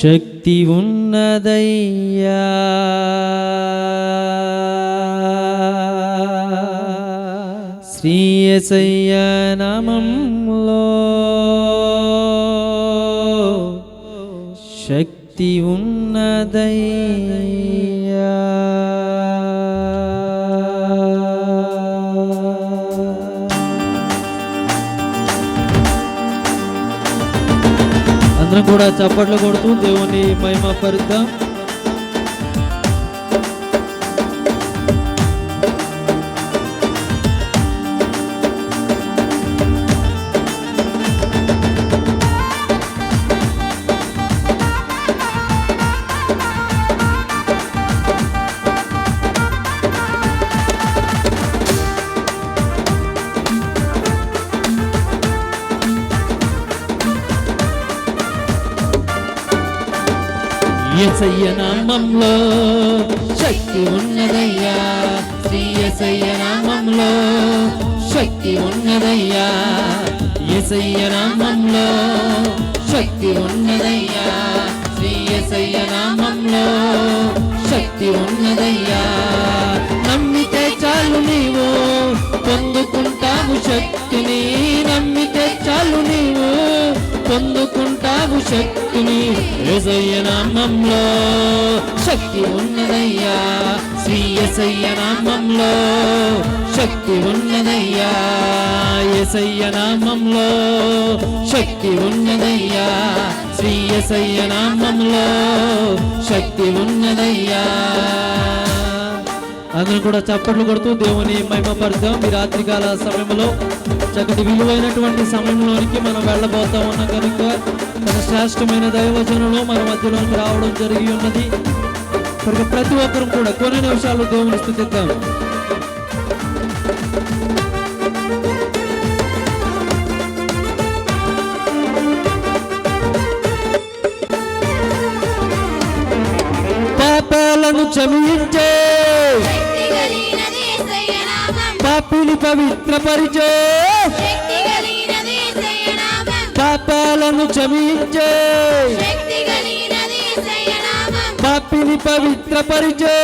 శక్తి ఉన్నదయ్యా, శ్రీ యేసయ్య నామములో శక్తి ఉన్నదయ్యా. అందరం కూడా చప్పట్లు కొడుతూ దేవుని మహిమ పరుద్దాం. యేసయ్య నామములో శక్తి ఉన్నదయ్యా, శ్రీ యేసయ్య నామములో శక్తి ఉన్నదయ్యా, యేసయ్య నామములో శక్తి ఉన్నదయ్యా, శ్రీ యేసయ్య నామములో శక్తి ఉన్నదయ్యా. నమ్మితే చాలు నీవు పొందుకుంటావు శక్తిని, నమ్మితే చాలు నీవు పొందుకుంటావు శక్తిని. యేసయ్య నామములో శక్తి ఉన్నదయ్యా, శ్రీ యేసయ్య నామములో శక్తి ఉన్నదయ్యా, యేసయ్య నామములో శక్తి ఉన్నదయ్యా, శ్రీ యేసయ్య నామములో శక్తి ఉన్నదయ్యా. అందరూ కూడా చప్పట్లు కొడుతూ దేవుని మహిమపరుద్దాం. ఈ రాత్రికాల సమయంలో చక్కటి విలువైనటువంటి సమయంలోనికి మనం వెళ్ళబోతా ఉన్నాం కనుక తన శ్రేష్టమైన దైవజనులు మన మధ్యలోకి రావడం జరిగి ఉన్నది కనుక ప్రతి ఒక్కరు కూడా కొన్ని నిమిషాలు దేవుని స్తుతిద్దాం. పాపాలను క్షమించే, పాపిని పవిత్రపరిచే, పాపాలను క్షమించే, పాపిని పవిత్రపరిచే.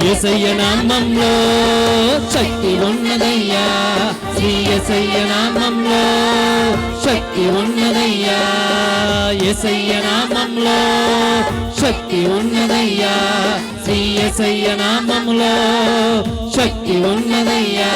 యేసయ్య నామములో శక్తి ఉన్నదయ్యా, శ్రీ యేసయ్య నామములో శక్తి ఉన్నదయ్యా, యేసయ్య నామములో శక్తి ఉన్నదయ్యా, శ్రీ యేసయ్య నామములో శక్తి ఉన్నదయ్యా.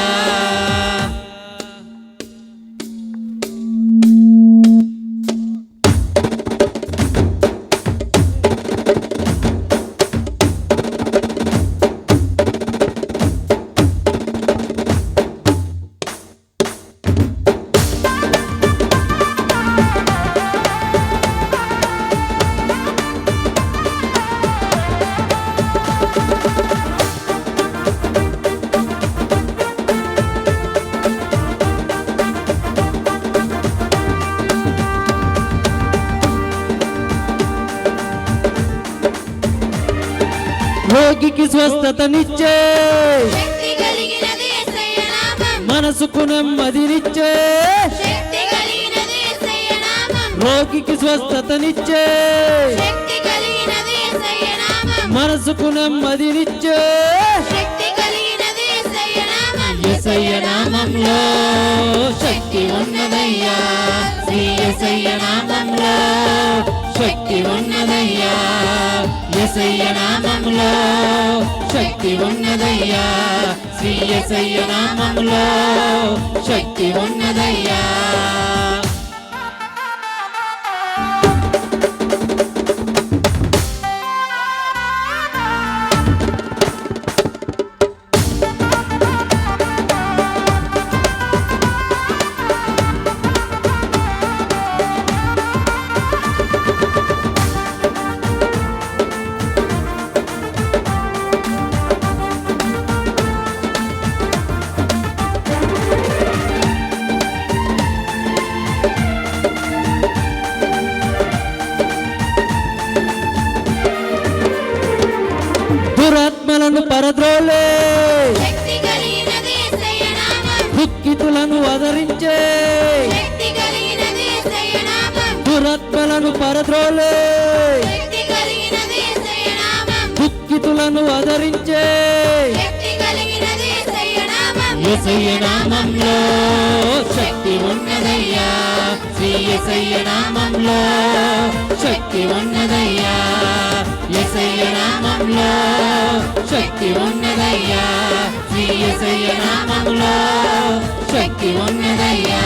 రోగికి స్వస్థతనిచ్చే, మనసుకు నెమ్మదినిచ్చే, రోగికి స్వస్థతనిచ్చే, మనసుకు నెమ్మదినిచ్చే. యేసయ్య నామములో శక్తి ఉన్నదయ్యా, శ్రీ యేసయ్య నామములో శక్తి ఉన్నదయ్యా, యేసయ్య నామములో శక్తి ఉన్నదయ్యా, శ్రీ యేసయ్య నామములో శక్తి ఉన్నదయ్యా. ఆదరించే శక్తి కలిగినది యేసయ్య నామం దురాత్మలను పరద్రోలే శక్తి కలిగినది యేసయ్య నామం దుఃఖితులను ఆదరించే శక్తి కలిగినది యేసయ్య నామం యేసయ్య నామంలో శక్తి ఉన్నదయ్యా శ్రీ యేసయ్య నామంలో శక్తి ఉన్నదయ్యా యేసయ్య నామంలో శక్తి ఉన్నదయ్యా శ్రీ యేసయ్య నామంలో శక్తి ఉన్నదయ్యా